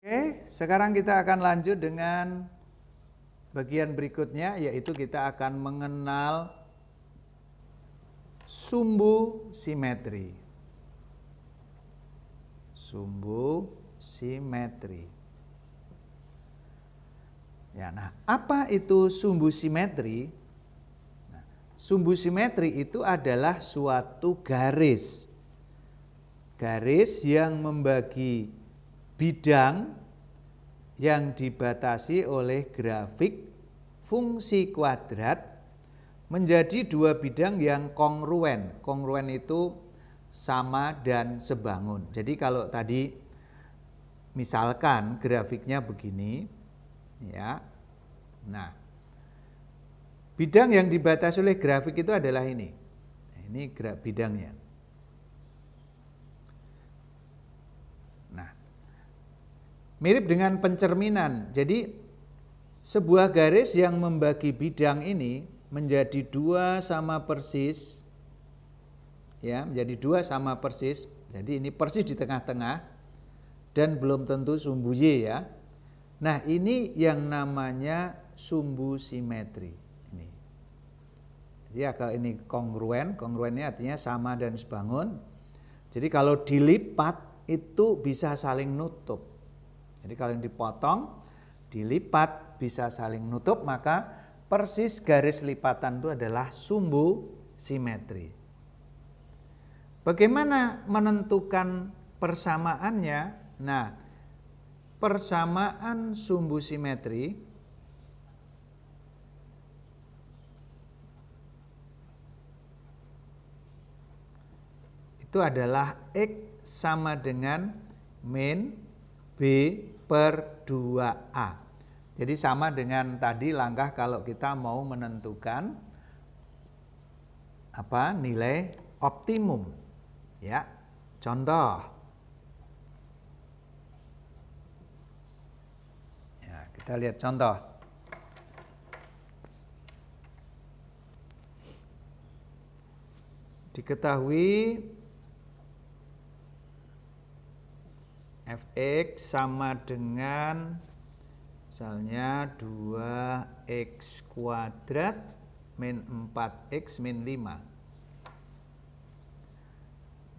Oke, sekarang kita akan lanjut dengan bagian berikutnya, yaitu kita akan mengenal sumbu simetri. Sumbu simetri. Ya, nah, apa itu sumbu simetri? Nah, sumbu simetri itu adalah suatu garis. Garis yang membagi bidang yang dibatasi oleh grafik fungsi kuadrat menjadi dua bidang yang kongruen. Kongruen itu sama dan sebangun. Jadi kalau tadi misalkan grafiknya begini, ya. Nah, bidang yang dibatasi oleh grafik itu adalah ini. Ini bidangnya. Nah, mirip dengan pencerminan. Jadi sebuah garis yang membagi bidang ini menjadi dua sama persis, ya, menjadi dua sama persis. Jadi ini persis di tengah-tengah dan belum tentu sumbu Y, ya. Nah, ini yang namanya sumbu simetri. Ini. Jadi kalau ini kongruen, kongruen ini artinya sama dan sebangun. Jadi kalau dilipat itu bisa saling nutup. Jadi kalau yang dipotong, dilipat bisa saling nutup, maka persis garis lipatan itu adalah sumbu simetri. Bagaimana menentukan persamaannya? Nah, persamaan sumbu simetri itu adalah X sama dengan min B per 2A. Jadi sama dengan tadi langkah kalau kita mau menentukan nilai optimum. Ya, contoh. Ya, kita lihat contoh. Diketahui fx sama dengan misalnya 2x kuadrat min 4x min 5.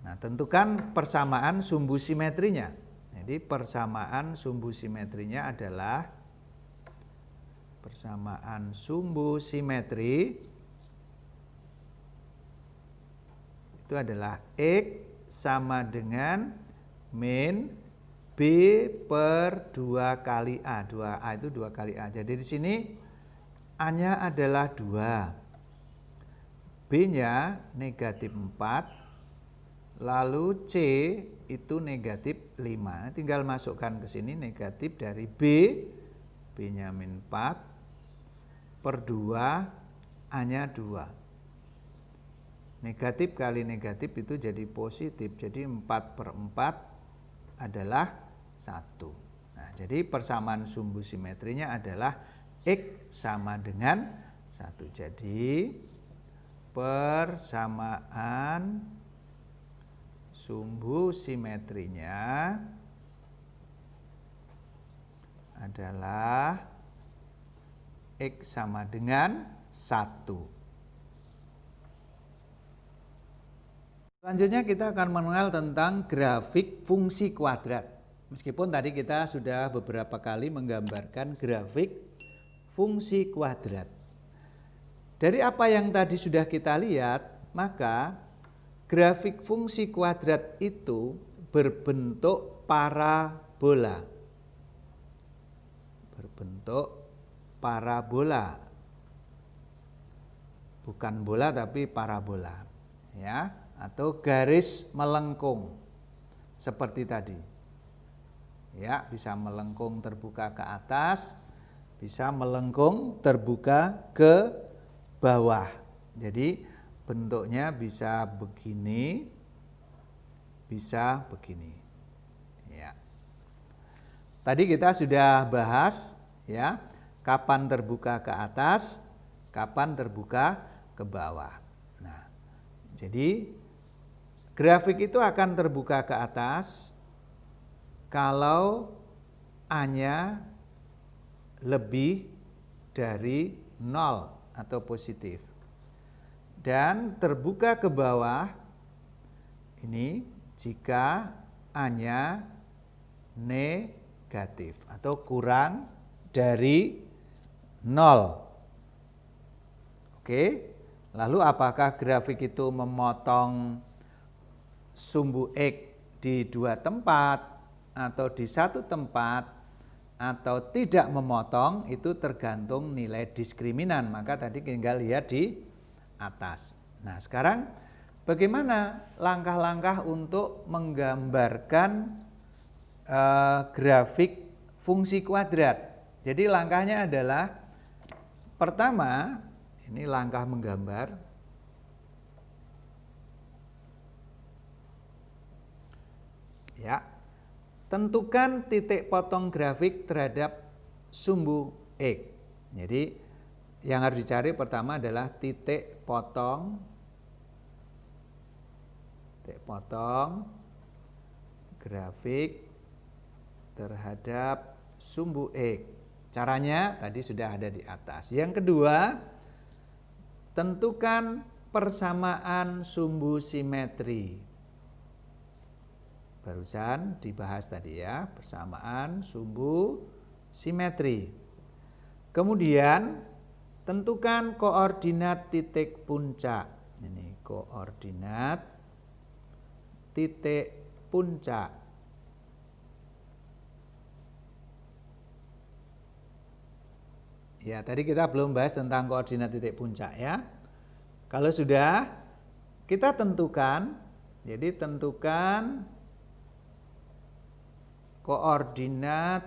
Nah, tentukan persamaan sumbu simetrinya. Jadi persamaan sumbu simetrinya adalah persamaan sumbu simetri itu adalah X sama dengan min B per 2 kali A. 2A itu 2 kali A. Jadi di sini A-nya adalah 2. B-nya negatif 4. Lalu C itu negatif 5. Tinggal masukkan ke sini negatif dari B. B-nya min 4 per 2. A-nya 2. Negatif kali negatif itu jadi positif. Jadi 4 per 4 adalah 1. Nah, jadi persamaan sumbu simetrinya adalah X sama dengan 1. Jadi persamaan sumbu simetrinya adalah X sama dengan 1. Selanjutnya kita akan mengenal tentang grafik fungsi kuadrat. Meskipun tadi kita sudah beberapa kali menggambarkan grafik fungsi kuadrat. Dari apa yang tadi sudah kita lihat, maka grafik fungsi kuadrat itu berbentuk parabola. Berbentuk parabola. Bukan bola tapi parabola. Ya, atau garis melengkung. Seperti tadi. Ya, bisa melengkung terbuka ke atas, bisa melengkung terbuka ke bawah. Jadi bentuknya bisa begini, bisa begini. Ya. Tadi kita sudah bahas, ya, kapan terbuka ke atas, kapan terbuka ke bawah. Nah, jadi grafik itu akan terbuka ke atas kalau A-nya lebih dari 0 atau positif. Dan terbuka ke bawah ini jika A-nya negatif atau kurang dari 0. Oke, lalu apakah grafik itu memotong sumbu X di 2 tempat atau di 1 tempat atau tidak memotong, itu tergantung nilai diskriminan. Maka tadi tinggal lihat di atas. Nah, sekarang bagaimana langkah-langkah untuk menggambarkan grafik fungsi kuadrat? Jadi langkahnya adalah pertama, ini langkah menggambar. Ya. Tentukan titik potong grafik terhadap sumbu X. Jadi yang harus dicari pertama adalah titik potong grafik terhadap sumbu X. Caranya tadi sudah ada di atas. Yang kedua, tentukan persamaan sumbu simetri. Barusan dibahas tadi ya, persamaan sumbu simetri. Kemudian tentukan koordinat titik puncak. Ini koordinat titik puncak. Ya, tadi kita belum bahas tentang koordinat titik puncak ya. Kalau sudah, kita tentukan, jadi tentukan koordinat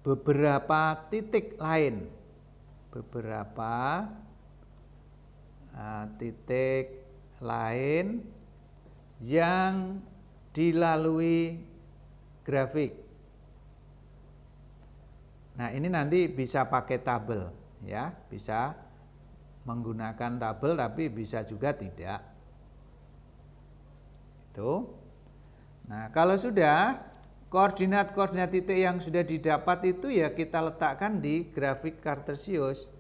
beberapa titik lain. Beberapa titik lain yang dilalui grafik. Nah, ini nanti bisa pakai tabel ya, bisa menggunakan tabel tapi bisa juga tidak. Itu. Nah, kalau sudah koordinat-koordinat titik yang sudah didapat itu ya kita letakkan di grafik Kartesius.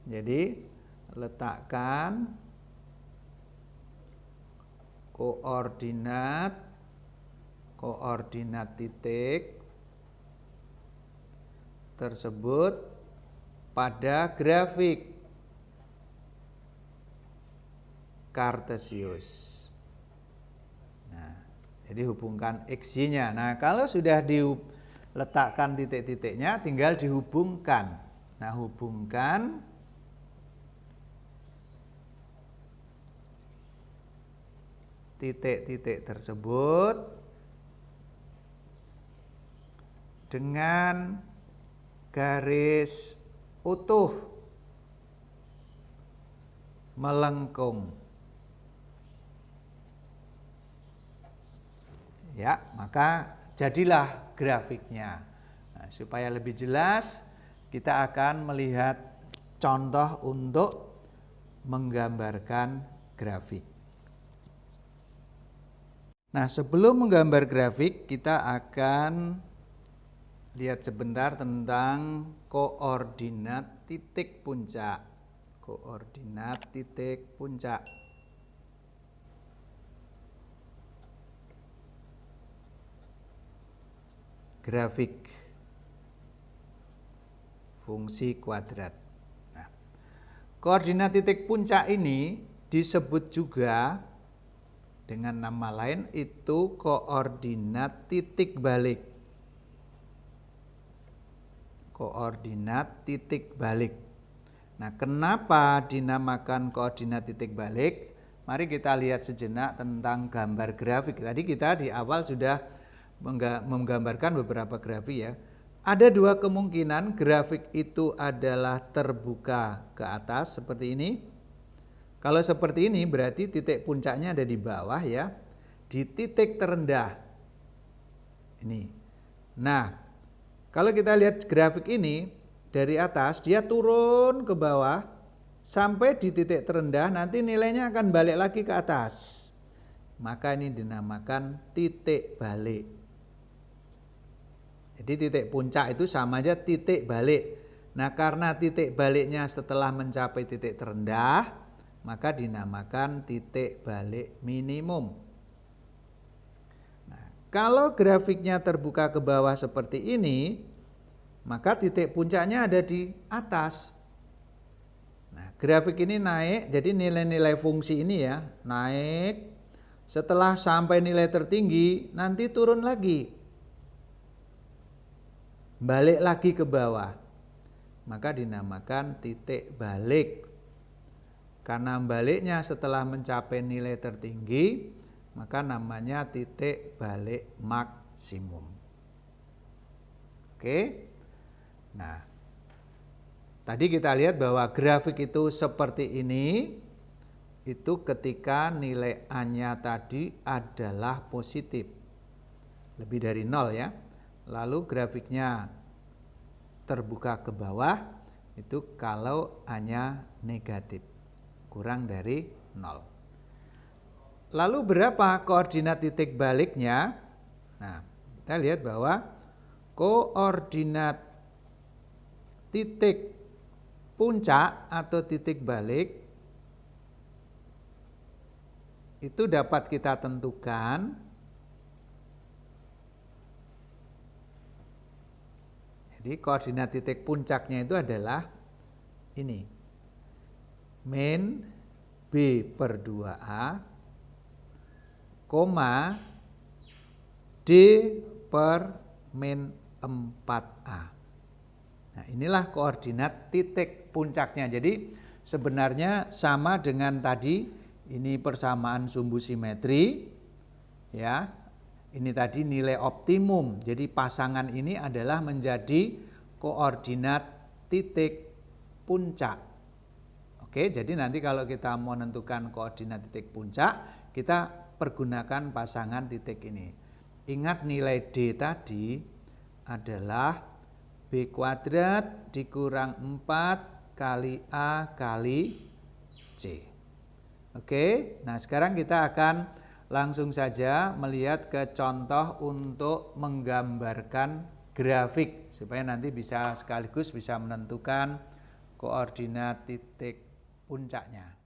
Jadi, letakkan koordinat titik tersebut pada grafik Kartesius. Nah, jadi hubungkan X-Y-nya. Nah, kalau sudah diletakkan titik-titiknya tinggal dihubungkan. Nah, hubungkan titik-titik tersebut dengan garis utuh melengkung. Ya, maka jadilah grafiknya. Nah, supaya lebih jelas, kita akan melihat contoh untuk menggambarkan grafik. Nah, sebelum menggambar grafik, kita akan lihat sebentar tentang koordinat titik puncak. Koordinat titik puncak. Grafik fungsi kuadrat. Nah, koordinat titik puncak ini disebut juga dengan nama lain itu koordinat titik balik. Koordinat titik balik. Nah, kenapa dinamakan koordinat titik balik? Mari kita lihat sejenak tentang gambar grafik. Tadi kita di awal sudah menggambarkan beberapa grafik ya. Ada dua kemungkinan grafik itu adalah terbuka ke atas seperti ini. Kalau seperti ini berarti titik puncaknya ada di bawah ya. Di titik terendah. Ini. Nah, kalau kita lihat grafik ini dari atas dia turun ke bawah sampai di titik terendah, nanti nilainya akan balik lagi ke atas. Maka ini dinamakan titik balik. Jadi titik puncak itu sama aja titik balik. Nah, karena titik baliknya setelah mencapai titik terendah, maka dinamakan titik balik minimum. Nah, kalau grafiknya terbuka ke bawah seperti ini, maka titik puncaknya ada di atas. Nah, grafik ini naik, jadi nilai-nilai fungsi ini ya, naik. Setelah sampai nilai tertinggi, nanti turun lagi. Balik lagi ke bawah. Maka dinamakan titik balik. Karena baliknya setelah mencapai nilai tertinggi, maka namanya titik balik maksimum. Oke. Nah, tadi kita lihat bahwa grafik itu seperti ini, itu ketika nilai A-nya tadi adalah positif, lebih dari 0 ya. Lalu grafiknya terbuka ke bawah, itu kalau A-nya negatif, kurang dari 0. Lalu berapa koordinat titik baliknya? Nah, kita lihat bahwa koordinat titik puncak atau titik balik itu dapat kita tentukan jadi koordinat titik puncaknya itu adalah ini min B per 2A koma D per min 4A. Nah, inilah koordinat titik puncaknya. Jadi sebenarnya sama dengan tadi, ini persamaan sumbu simetri ya. Ini tadi nilai optimum. Jadi pasangan ini adalah menjadi koordinat titik puncak. Oke, jadi nanti kalau kita mau menentukan koordinat titik puncak, kita pergunakan pasangan titik ini. Ingat nilai D tadi adalah B kuadrat dikurang 4 kali A kali C. Oke, nah sekarang kita akan langsung saja melihat ke contoh untuk menggambarkan grafik supaya nanti bisa sekaligus bisa menentukan koordinat titik puncaknya.